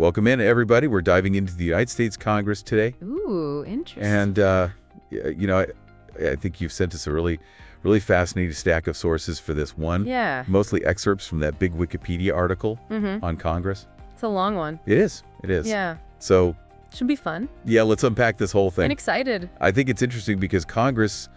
Welcome in, everybody. We're diving into the United States Congress today. Ooh, interesting. And, I think you've sent us a really fascinating stack of sources for this one. Yeah. Mostly excerpts from that big Wikipedia article on Congress. It's a long one. It is. Yeah. So, should be fun. yeah, let's unpack this whole thing. I'm excited. I think it's interesting because Congress,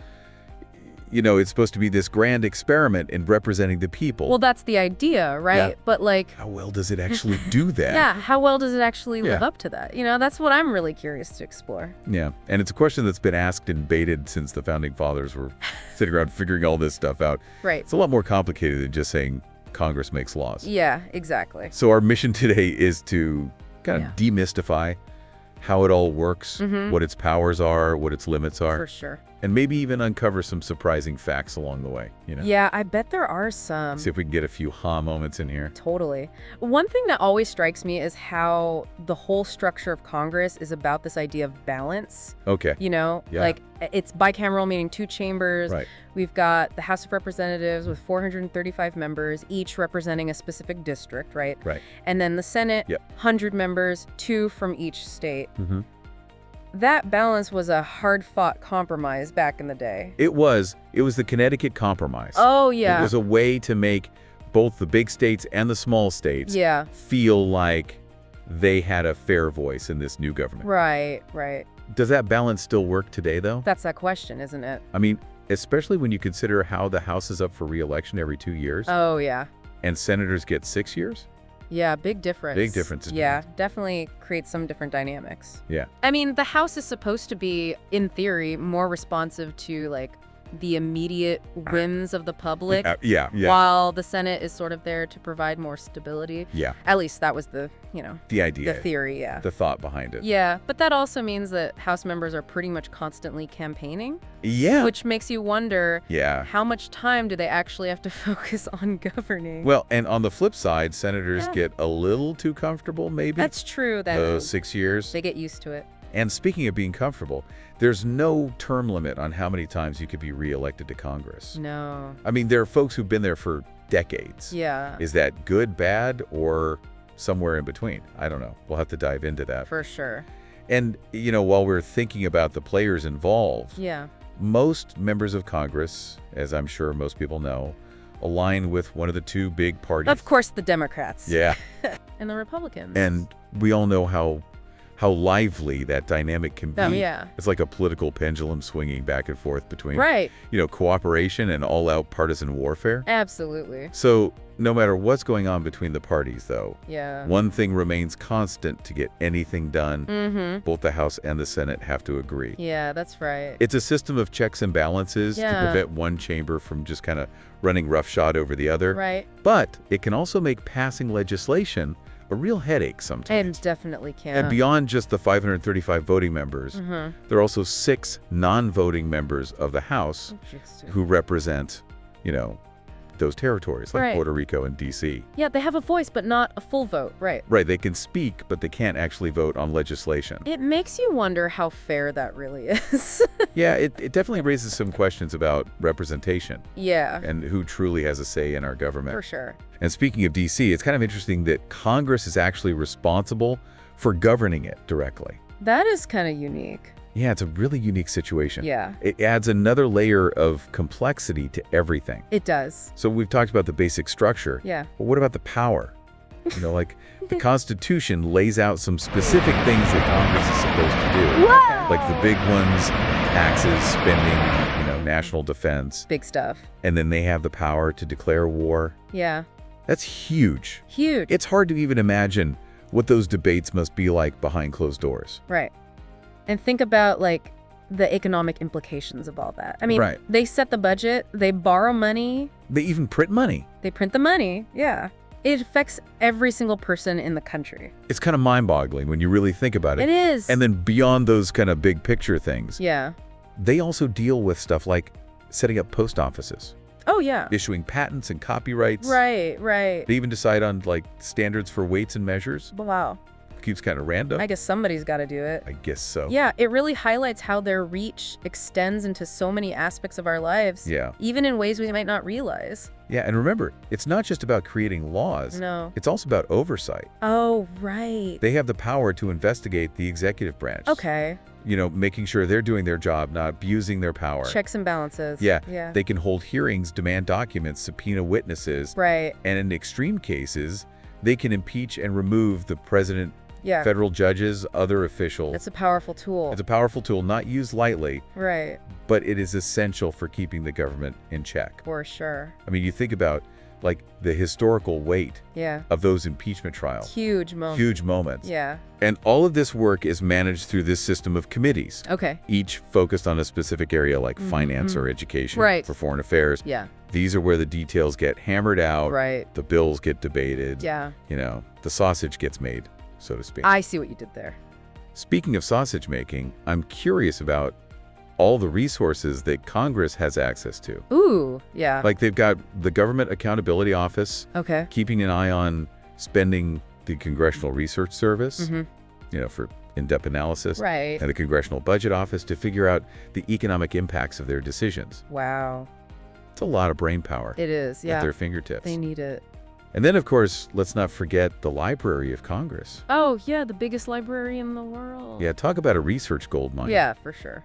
it's supposed to be this grand experiment in representing the people. Well, that's the idea, right? Yeah. But how well does it actually do that? yeah, how well does it actually live Yeah. up to that? That's what I'm really curious to explore. Yeah, and it's a question that's been asked and debated since the Founding Fathers were sitting around figuring all this stuff out. Right. It's a lot more complicated than just saying Congress makes laws. Yeah, exactly. So our mission today is to kind of demystify how it all works, what its powers are, what its limits are. For sure. And maybe even uncover some surprising facts along the way, Yeah, I bet there are some. See if we can get a few moments in here. Totally. One thing that always strikes me is how the whole structure of Congress is about this idea of balance. Okay. Like it's bicameral, meaning two chambers. Right. We've got the House of Representatives with 435 members, each representing a specific district, right? Right. And then the Senate, 100 members, 2 from each state. That balance was a hard-fought compromise back in the day. It was the Connecticut Compromise. Oh, yeah. It was a way to make both the big states and the small states feel like they had a fair voice in this new government. Right. Does that balance still work today, though? That's that question, isn't it? I mean, especially when you consider how the House is up for re-election every 2 years. Oh, yeah. And senators get 6 years? Yeah, big difference. Big difference. Yeah, definitely creates some different dynamics. Yeah. I mean, the House is supposed to be, in theory, more responsive to, the immediate whims of the public. Yeah. While the Senate is sort of there to provide more stability. Yeah. At least that was the idea. the theory, yeah. The thought behind it. Yeah, but that also means that House members are pretty much constantly campaigning. Yeah. Which makes you wonder, how much time do they actually have to focus on governing? Well, and on the flip side, senators get a little too comfortable, maybe. That's true. Those 6 years. They get used to it. And speaking of being comfortable, there's no term limit on how many times you could be reelected to Congress. No. I mean, there are folks who've been there for decades. Yeah. Is that good, bad, or somewhere in between? I don't know. We'll have to dive into that. For sure. And, while we're thinking about the players involved, most members of Congress, as I'm sure most people know, align with one of the two big parties. Of course, the Democrats. Yeah. And the Republicans. And we all know how lively that dynamic can be. Oh, yeah. It's like a political pendulum swinging back and forth between, cooperation and all-out partisan warfare. Absolutely. So no matter what's going on between the parties, though, Yeah. one thing remains constant to get anything done. Both the House and the Senate have to agree. Yeah, that's right. It's a system of checks and balances to prevent one chamber from just kind of running roughshod over the other. Right. But it can also make passing legislation a real headache sometimes. It definitely can. And beyond just the 535 voting members, there are also 6 non-voting members of the House who represent, those territories, like Puerto Rico and D.C. Yeah, they have a voice, but not a full vote, right? Right, they can speak, but they can't actually vote on legislation. It makes you wonder how fair that really is. Yeah, it definitely raises some questions about representation. Yeah. And who truly has a say in our government. For sure. And speaking of D.C., it's kind of interesting that Congress is actually responsible for governing it directly. That is kind of unique. Yeah, it's a really unique situation. Yeah. It adds another layer of complexity to everything. It does. So we've talked about the basic structure. Yeah. But what about the power? The Constitution lays out some specific things that Congress is supposed to do. Whoa! Like the big ones, taxes, spending, national defense. Big stuff. And then they have the power to declare war. Yeah. That's huge. Huge. It's hard to even imagine what those debates must be like behind closed doors. Right. And think about, the economic implications of all that. I mean, they set the budget, they borrow money. They even print money. They print the money, yeah. It affects every single person in the country. It's kind of mind-boggling when you really think about it. It is. And then beyond those kind of big picture things, they also deal with stuff like setting up post offices. Oh, yeah. Issuing patents and copyrights. Right. They even decide on, standards for weights and measures. Wow. keeps kind of random. I guess somebody's got to do it. I guess so. Yeah, it really highlights how their reach extends into so many aspects of our lives. Yeah. Even in ways we might not realize. Yeah, and remember, it's not just about creating laws. No. It's also about oversight. Oh, right. They have the power to investigate the executive branch. Okay. Making sure they're doing their job, not abusing their power. Checks and balances. Yeah. They can hold hearings, demand documents, subpoena witnesses. Right. And in extreme cases, they can impeach and remove the president, federal judges, other officials. It's a powerful tool. It's a powerful tool, not used lightly. Right. But it is essential for keeping the government in check. For sure. I mean, you think about, like, the historical weight Yeah. of those impeachment trials. Huge moments. Huge moments. Yeah. And all of this work is managed through this system of committees. Okay. Each focused on a specific area like finance or education, Right. for foreign affairs. Yeah. These are where the details get hammered out. Right. The bills get debated. Yeah. The sausage gets made, so to speak. I see what you did there. Speaking of sausage making, I'm curious about all the resources that Congress has access to. Ooh, yeah. Like, they've got the Government Accountability Office, Okay. keeping an eye on spending, the Congressional Research Service, for in-depth analysis, Right. and the Congressional Budget Office to figure out the economic impacts of their decisions. Wow. It's a lot of brain power It is, yeah. at their fingertips. They need it. And then, of course, let's not forget the Library of Congress. Oh, yeah, the biggest library in the world. Yeah, talk about a research goldmine. Yeah, for sure.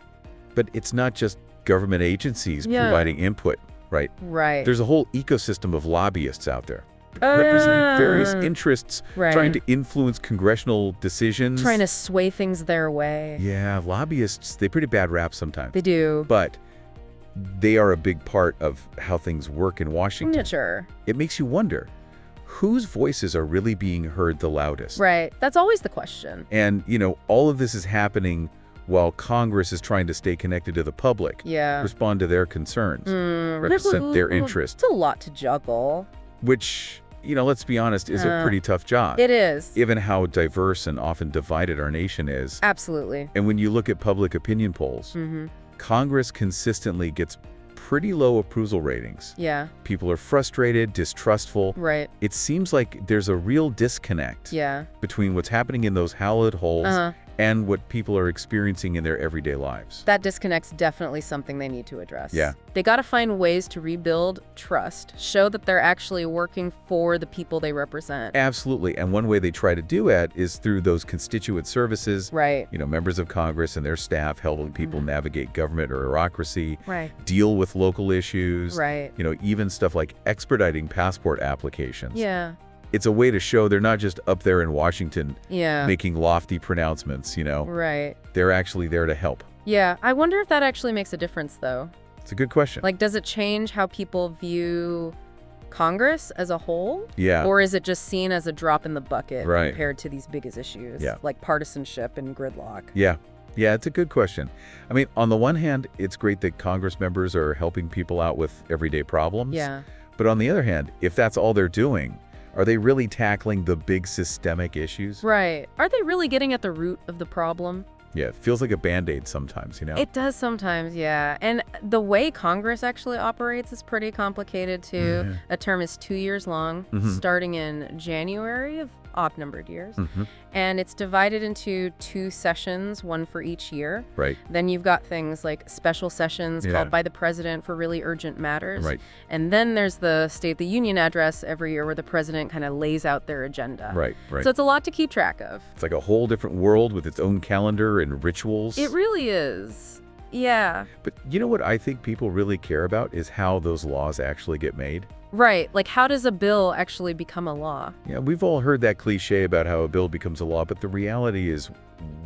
But it's not just government agencies providing input, right? Right. There's a whole ecosystem of lobbyists out there representing various interests, Right. trying to influence congressional decisions. Trying to sway things their way. Yeah, lobbyists, they pretty bad rap sometimes. They do. But they are a big part of how things work in Washington. Yeah, sure. It makes you wonder, whose voices are really being heard the loudest? Right. That's always the question. And, all of this is happening while Congress is trying to stay connected to the public, Yeah. respond to their concerns, represent their interests, It's a lot to juggle. which, let's be honest, is a pretty tough job. It is. Given how diverse and often divided our nation is. Absolutely. And when you look at public opinion polls, Congress consistently gets pretty low approval ratings. Yeah. People are frustrated, distrustful. Right. It seems like there's a real disconnect Yeah. between what's happening in those hallowed halls Uh-huh. and what people are experiencing in their everyday lives. That disconnect's definitely something they need to address. Yeah. They got to find ways to rebuild trust, show that they're actually working for the people they represent. Absolutely. And one way they try to do it is through those constituent services. Right. Members of Congress and their staff helping people navigate government or bureaucracy, Right. deal with local issues. Right. Even stuff like expediting passport applications. Yeah. It's a way to show they're not just up there in Washington Yeah. making lofty pronouncements, Right. They're actually there to help. Yeah. I wonder if that actually makes a difference, though. It's a good question. Like, does it change how people view Congress as a whole? Yeah. Or is it just seen as a drop in the bucket Right. compared to these biggest issues, Yeah. like partisanship and gridlock? Yeah. Yeah, it's a good question. I mean, on the one hand, it's great that Congress members are helping people out with everyday problems. Yeah. But on the other hand, if that's all they're doing, are they really tackling the big systemic issues? Right. Are they really getting at the root of the problem? Yeah, it feels like a Band-Aid sometimes, It does sometimes, yeah. And the way Congress actually operates is pretty complicated, too. Yeah. A term is 2 years long, starting in January of odd-numbered years. And it's divided into 2 sessions, one for each year. Right. Then you've got things like special sessions Yeah. called by the president for really urgent matters. Right. And then there's the State of the Union address every year where the president kind of lays out their agenda. Right, right. So it's a lot to keep track of. It's like a whole different world with its own calendar and rituals. It really is. Yeah. But you know what I think people really care about is how those laws actually get made. Right. Like, how does a bill actually become a law? Yeah, we've all heard that cliche about how a bill becomes a law, but the reality is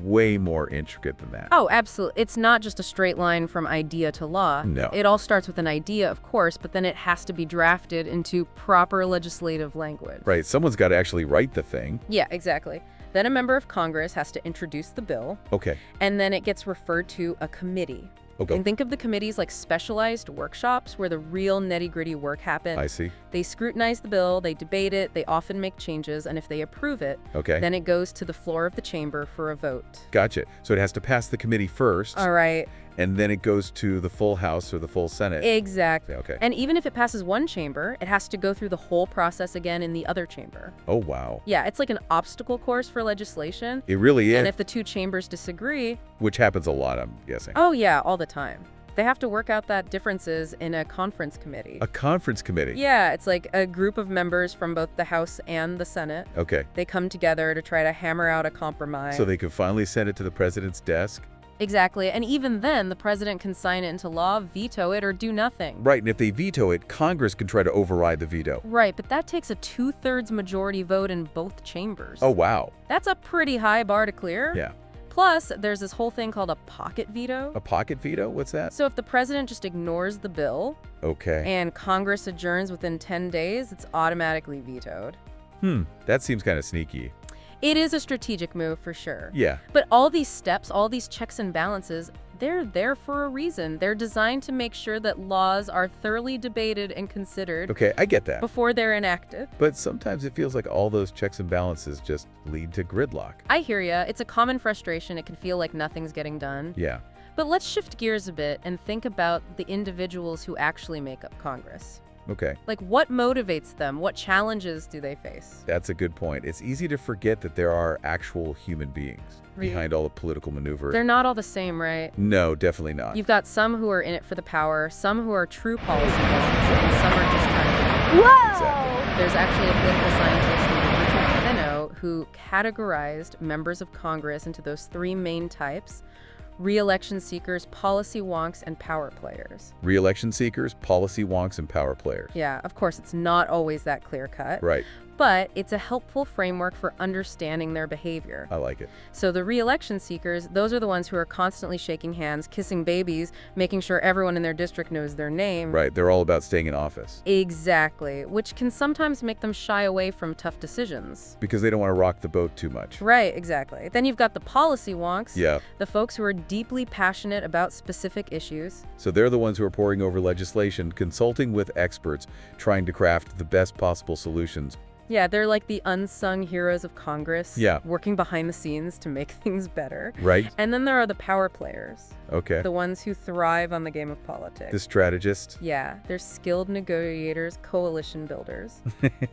way more intricate than that. Oh, absolutely. It's not just a straight line from idea to law. No. It all starts with an idea, of course, but then it has to be drafted into proper legislative language. Right, someone's got to actually write the thing. Yeah, exactly. Then a member of Congress has to introduce the bill, Okay. and then it gets referred to a committee. Okay. And think of the committees like specialized workshops where the real nitty-gritty work happens. I see. They scrutinize the bill, they debate it, they often make changes, and if they approve it, Okay. then it goes to the floor of the chamber for a vote. Gotcha. So it has to pass the committee first. All right. And then it goes to the full House or the full Senate. Exactly. Okay. And even if it passes one chamber, it has to go through the whole process again in the other chamber. Oh, wow. Yeah, it's like an obstacle course for legislation. It really is. And if the two chambers disagree... Which happens a lot, I'm guessing. Oh, yeah, all the time. They have to work out that differences in a conference committee. A conference committee? Yeah, it's like a group of members from both the House and the Senate. Okay. They come together to try to hammer out a compromise. So they can finally send it to the president's desk? Exactly. And even then, the president can sign it into law, veto it, or do nothing. Right, and if they veto it, Congress can try to override the veto. Right, but that takes a 2/3 majority vote in both chambers. Oh, wow. That's a pretty high bar to clear. Yeah. Plus, there's this whole thing called a pocket veto. A pocket veto? What's that? So if the president just ignores the bill Okay. and Congress adjourns within 10 days, it's automatically vetoed. That seems kind of sneaky. It is a strategic move for sure. Yeah. But all these steps, all these checks and balances, they're there for a reason. They're designed to make sure that laws are thoroughly debated and considered Okay, I get that. before they're enacted. But sometimes it feels like all those checks and balances just lead to gridlock. I hear ya. It's a common frustration. It can feel like nothing's getting done. Yeah. But let's shift gears a bit and think about the individuals who actually make up Congress. Okay. Like, what motivates them? What challenges do they face? That's a good point. It's easy to forget that there are actual human beings behind all the political maneuver. They're not all the same, right? No, definitely not. You've got some who are in it for the power, some who are true policy wonks, and some are just trying to... Whoa! Exactly. There's actually a political scientist named Richard Fenno who categorized members of Congress into those three main types: re-election seekers, policy wonks, and power players. Re-election seekers, policy wonks, and power players. Yeah, of course, it's not always that clear-cut. Right. But it's a helpful framework for understanding their behavior. I like it. So the re-election seekers, those are the ones who are constantly shaking hands, kissing babies, making sure everyone in their district knows their name. Right. They're all about staying in office. Exactly, which can sometimes make them shy away from tough decisions. Because they don't want to rock the boat too much. Right, exactly. Then you've got the policy wonks. Yeah. The folks who are deeply passionate about specific issues. So they're the ones who are poring over legislation, consulting with experts, trying to craft the best possible solutions. Yeah, they're like the unsung heroes of Congress. Yeah. Working behind the scenes to make things better. Right. And then there are the power players. Okay. The ones who thrive on the game of politics. The strategist. Yeah, they're skilled negotiators, coalition builders,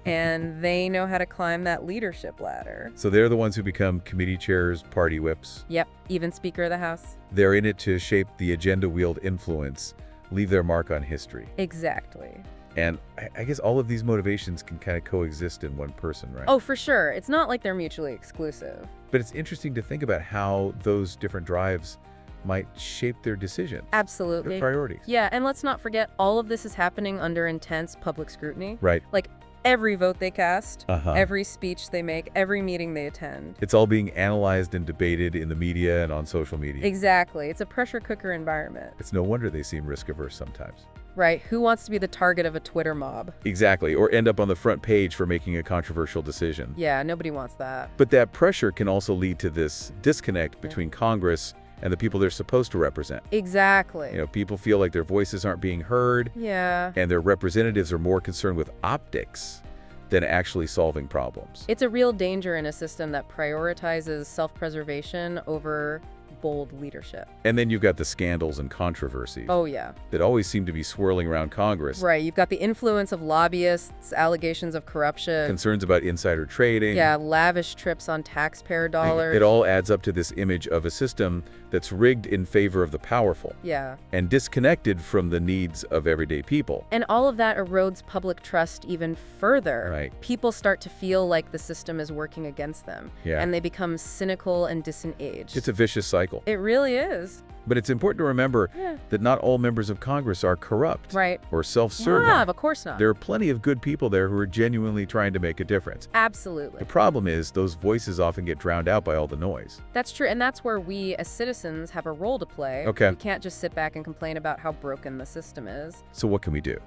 and they know how to climb that leadership ladder. So they're the ones who become committee chairs, party whips. Yep, even Speaker of the House. They're in it to shape the agenda, wield influence, leave their mark on history. Exactly. And I guess all of these motivations can kind of coexist in one person, right? Oh, for sure. It's not like they're mutually exclusive. But it's interesting to think about how those different drives might shape their decisions. Absolutely. Their priorities. Yeah, and let's not forget, all of this is happening under intense public scrutiny. Right. Like, every vote they cast, Uh-huh. every speech they make, every meeting they attend. It's all being analyzed and debated in the media and on social media. Exactly. It's a pressure cooker environment. It's no wonder they seem risk-averse sometimes. Right. Who wants to be the target of a Twitter mob? Exactly, or end up on the front page for making a controversial decision. Yeah, nobody wants that. But that pressure can also lead to this disconnect between Congress and the people they're supposed to represent. Exactly. You know, people feel like their voices aren't being heard, Yeah. and their representatives are more concerned with optics than actually solving problems. It's a real danger in a system that prioritizes self-preservation over bold leadership. And then you've got the scandals and controversies Oh, yeah. that always seem to be swirling around Congress. Right. You've got the influence of lobbyists, allegations of corruption. Concerns about insider trading. Yeah, lavish trips on taxpayer dollars. It all adds up to this image of a system that's rigged in favor of the powerful Yeah. and disconnected from the needs of everyday people. And all of that erodes public trust even further. Right. People start to feel like the system is working against them. Yeah. And they become cynical and disengaged. It's a vicious cycle. It really is. But it's important to remember Yeah. that not all members of Congress are corrupt Right. or self-serving. Yeah, of course not. There are plenty of good people there who are genuinely trying to make a difference. Absolutely. The problem is those voices often get drowned out by all the noise. That's true, and that's where we as citizens have a role to play. Okay. We can't just sit back and complain about how broken the system is. So what can we do?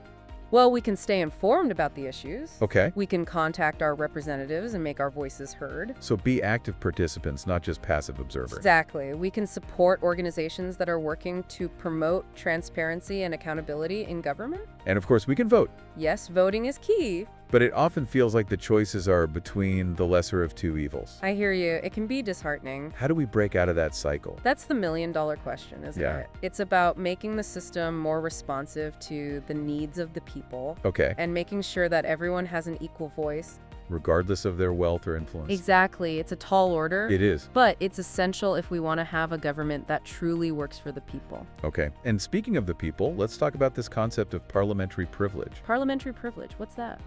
Well, we can stay informed about the issues. Okay. We can contact our representatives and make our voices heard. So be active participants, not just passive observers. Exactly. We can support organizations that are working to promote transparency and accountability in government. And of course, we can vote. Yes, voting is key. But it often feels like the choices are between the lesser of two evils. I hear you. It can be disheartening. How do we break out of that cycle? That's the million-dollar question, isn't it? It's about making the system more responsive to the needs of the people. Okay. And making sure that everyone has an equal voice. Regardless of their wealth or influence. Exactly. It's a tall order. It is. But it's essential if we want to have a government that truly works for the people. Okay. And speaking of the people, let's talk about this concept of parliamentary privilege. Parliamentary privilege, what's that?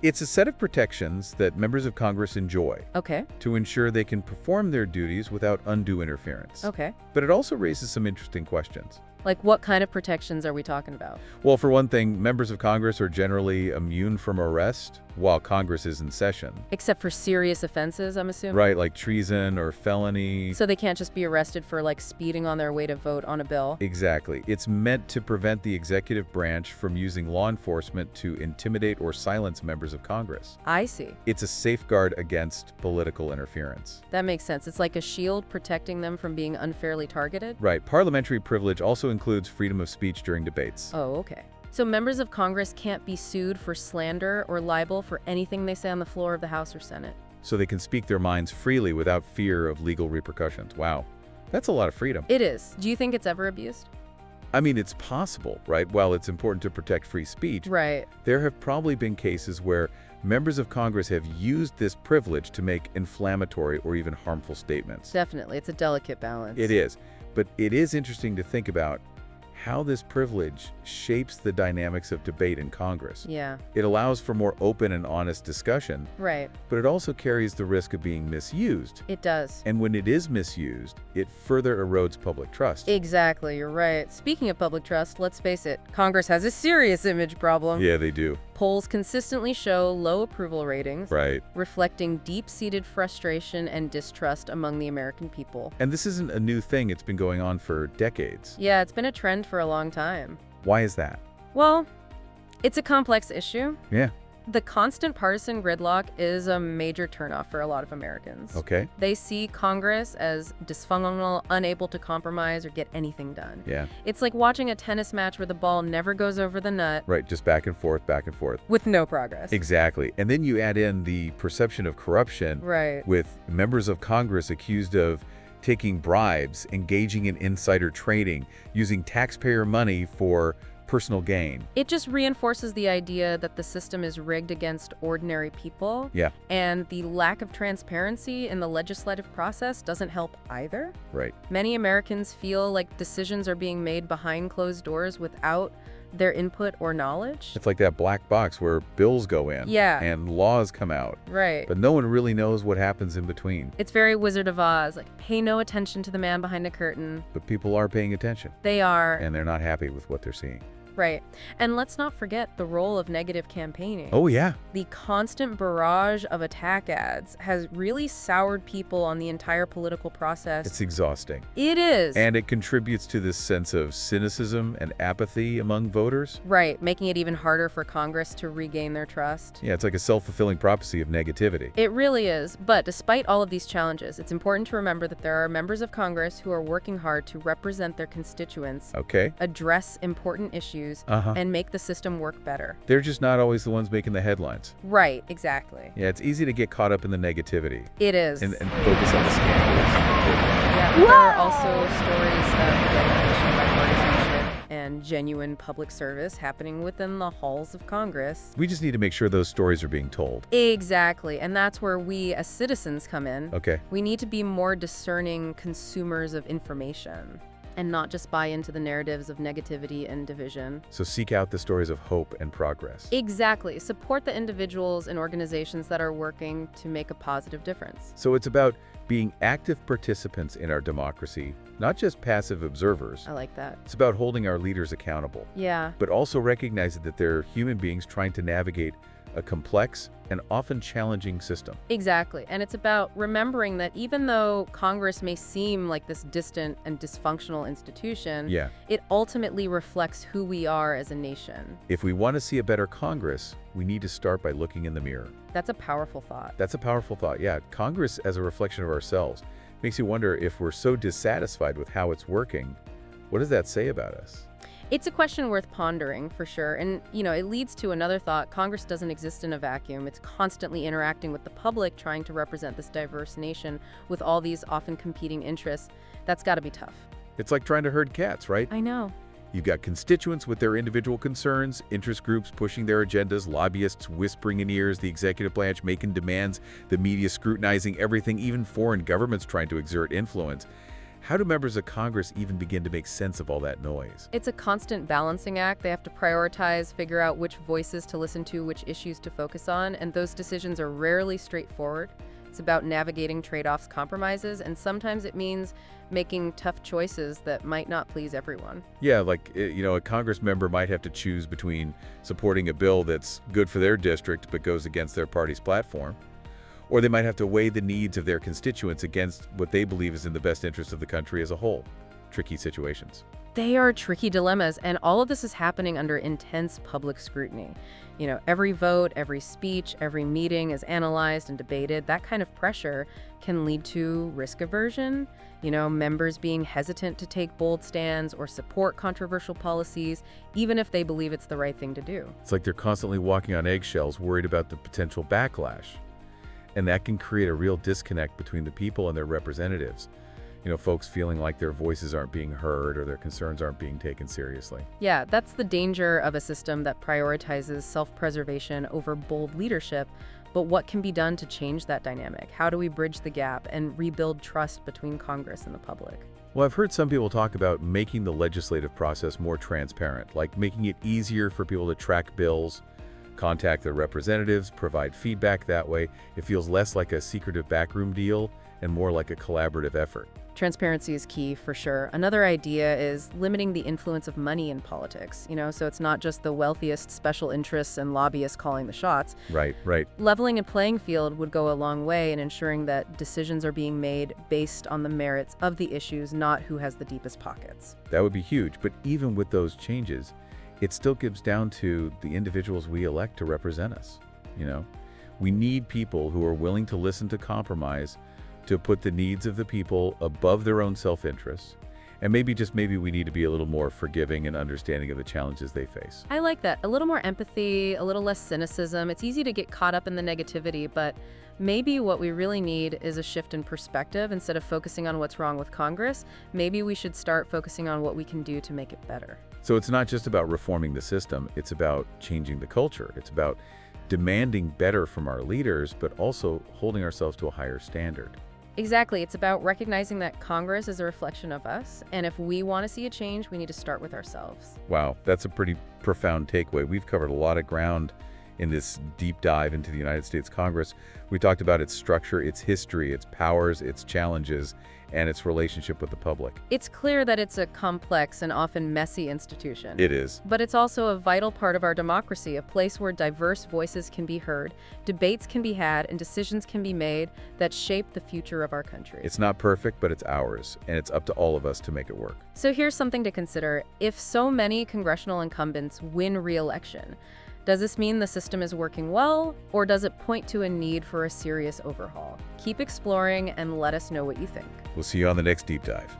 It's a set of protections that members of Congress enjoy. Okay. To ensure they can perform their duties without undue interference. Okay. But it also raises some interesting questions. Like, what kind of protections are we talking about? Well, for one thing, members of Congress are generally immune from arrest while Congress is in session. Except for serious offenses, I'm assuming? Right, like treason or felony. So they can't just be arrested for, like, speeding on their way to vote on a bill? Exactly. It's meant to prevent the executive branch from using law enforcement to intimidate or silence members of Congress. I see. It's a safeguard against political interference. That makes sense. It's like a shield protecting them from being unfairly targeted? Right. Parliamentary privilege also includes freedom of speech during debates. Oh, okay. So members of Congress can't be sued for slander or libel for anything they say on the floor of the House or Senate. So they can speak their minds freely without fear of legal repercussions. Wow. That's a lot of freedom. It is. Do you think it's ever abused? I mean, it's possible, right? While it's important to protect free speech, right, there have probably been cases where members of Congress have used this privilege to make inflammatory or even harmful statements. Definitely. It's a delicate balance. It is. But it is interesting to think about how this privilege shapes the dynamics of debate in Congress. Yeah. It allows for more open and honest discussion. Right. But it also carries the risk of being misused. It does. And when it is misused, it further erodes public trust. Exactly, you're right. Speaking of public trust, let's face it, Congress has a serious image problem. Yeah, they do. Polls consistently show low approval ratings, right, reflecting deep-seated frustration and distrust among the American people. And this isn't a new thing. It's been going on for decades. Yeah, it's been a trend for a long time. Why is that? Well, it's a complex issue. Yeah. The constant partisan gridlock is a major turnoff for a lot of Americans. Okay. They see Congress as dysfunctional, unable to compromise or get anything done. Yeah. It's like watching a tennis match where the ball never goes over the net. Right, just back and forth, back and forth. With no progress. Exactly. And then you add in the perception of corruption. Right. With members of Congress accused of taking bribes, engaging in insider trading, using taxpayer money for personal gain. It just reinforces the idea that the system is rigged against ordinary people. Yeah. And the lack of transparency in the legislative process doesn't help either. Right. Many Americans feel like decisions are being made behind closed doors without their input or knowledge. It's like that black box where bills go in. Yeah. And laws come out. Right. But no one really knows what happens in between. It's very Wizard of Oz, like pay no attention to the man behind the curtain. But people are paying attention. They are. And they're not happy with what they're seeing. Right. And let's not forget the role of negative campaigning. Oh, yeah. The constant barrage of attack ads has really soured people on the entire political process. It's exhausting. It is. And it contributes to this sense of cynicism and apathy among voters. Right, making it even harder for Congress to regain their trust. Yeah, it's like a self-fulfilling prophecy of negativity. It really is. But despite all of these challenges, it's important to remember that there are members of Congress who are working hard to represent their constituents, okay, address important issues, and make the system work better. They're just not always the ones making the headlines. Right, exactly. Yeah, it's easy to get caught up in the negativity. It is. And focus on the scandals. Yeah, but there are also stories of dedication, bipartisanship, and genuine public service happening within the halls of Congress. We just need to make sure those stories are being told. Exactly, and that's where we as citizens come in. Okay. We need to be more discerning consumers of information and not just buy into the narratives of negativity and division. So seek out the stories of hope and progress. Exactly. Support the individuals and organizations that are working to make a positive difference. So it's about being active participants in our democracy, not just passive observers. I like that. It's about holding our leaders accountable. Yeah. But also recognizing that they're human beings trying to navigate a complex and often challenging system. Exactly. And it's about remembering that even though Congress may seem like this distant and dysfunctional institution, it ultimately reflects who we are as a nation. If we want to see a better Congress, we need to start by looking in the mirror. That's a powerful thought. That's a powerful thought, yeah. Congress as a reflection of ourselves makes you wonder if we're so dissatisfied with how it's working, what does that say about us? It's a question worth pondering, for sure. And, it leads to another thought. Congress doesn't exist in a vacuum. It's constantly interacting with the public, trying to represent this diverse nation with all these often competing interests. That's got to be tough. It's like trying to herd cats, right? I know. You've got constituents with their individual concerns, interest groups pushing their agendas, lobbyists whispering in ears, the executive branch making demands, the media scrutinizing everything, even foreign governments trying to exert influence. How do members of Congress even begin to make sense of all that noise? It's a constant balancing act. They have to prioritize, figure out which voices to listen to, which issues to focus on, and those decisions are rarely straightforward. It's about navigating trade-offs, compromises, and sometimes it means making tough choices that might not please everyone. Yeah, like, a Congress member might have to choose between supporting a bill that's good for their district but goes against their party's platform, or they might have to weigh the needs of their constituents against what they believe is in the best interest of the country as a whole. Tricky situations. They are tricky dilemmas, and all of this is happening under intense public scrutiny. Every vote, every speech, every meeting is analyzed and debated. That kind of pressure can lead to risk aversion, members being hesitant to take bold stands or support controversial policies, even if they believe it's the right thing to do. It's like they're constantly walking on eggshells, worried about the potential backlash. And that can create a real disconnect between the people and their representatives. Folks feeling like their voices aren't being heard or their concerns aren't being taken seriously. Yeah, that's the danger of a system that prioritizes self-preservation over bold leadership. But what can be done to change that dynamic? How do we bridge the gap and rebuild trust between Congress and the public? Well, I've heard some people talk about making the legislative process more transparent, like making it easier for people to track bills, contact their representatives, provide feedback that way. It feels less like a secretive backroom deal and more like a collaborative effort. Transparency is key, for sure. Another idea is limiting the influence of money in politics, so it's not just the wealthiest special interests and lobbyists calling the shots. Right. Leveling a playing field would go a long way in ensuring that decisions are being made based on the merits of the issues, not who has the deepest pockets. That would be huge, but even with those changes, it still comes down to the individuals we elect to represent us. We need people who are willing to listen to compromise, to put the needs of the people above their own self-interest. And maybe we need to be a little more forgiving and understanding of the challenges they face. I like that. A little more empathy, a little less cynicism. It's easy to get caught up in the negativity, but maybe what we really need is a shift in perspective. Instead of focusing on what's wrong with Congress, maybe we should start focusing on what we can do to make it better. So it's not just about reforming the system, it's about changing the culture. It's about demanding better from our leaders, but also holding ourselves to a higher standard. Exactly. It's about recognizing that Congress is a reflection of us, and if we want to see a change, we need to start with ourselves. Wow, that's a pretty profound takeaway. We've covered a lot of ground in this deep dive into the United States Congress. We talked about its structure, its history, its powers, its challenges, and its relationship with the public. It's clear that it's a complex and often messy institution. It is. But it's also a vital part of our democracy, a place where diverse voices can be heard, debates can be had, and decisions can be made that shape the future of our country. It's not perfect, but it's ours, and it's up to all of us to make it work. So here's something to consider. If so many congressional incumbents win re-election, does this mean the system is working well, or does it point to a need for a serious overhaul? Keep exploring and let us know what you think. We'll see you on the next deep dive.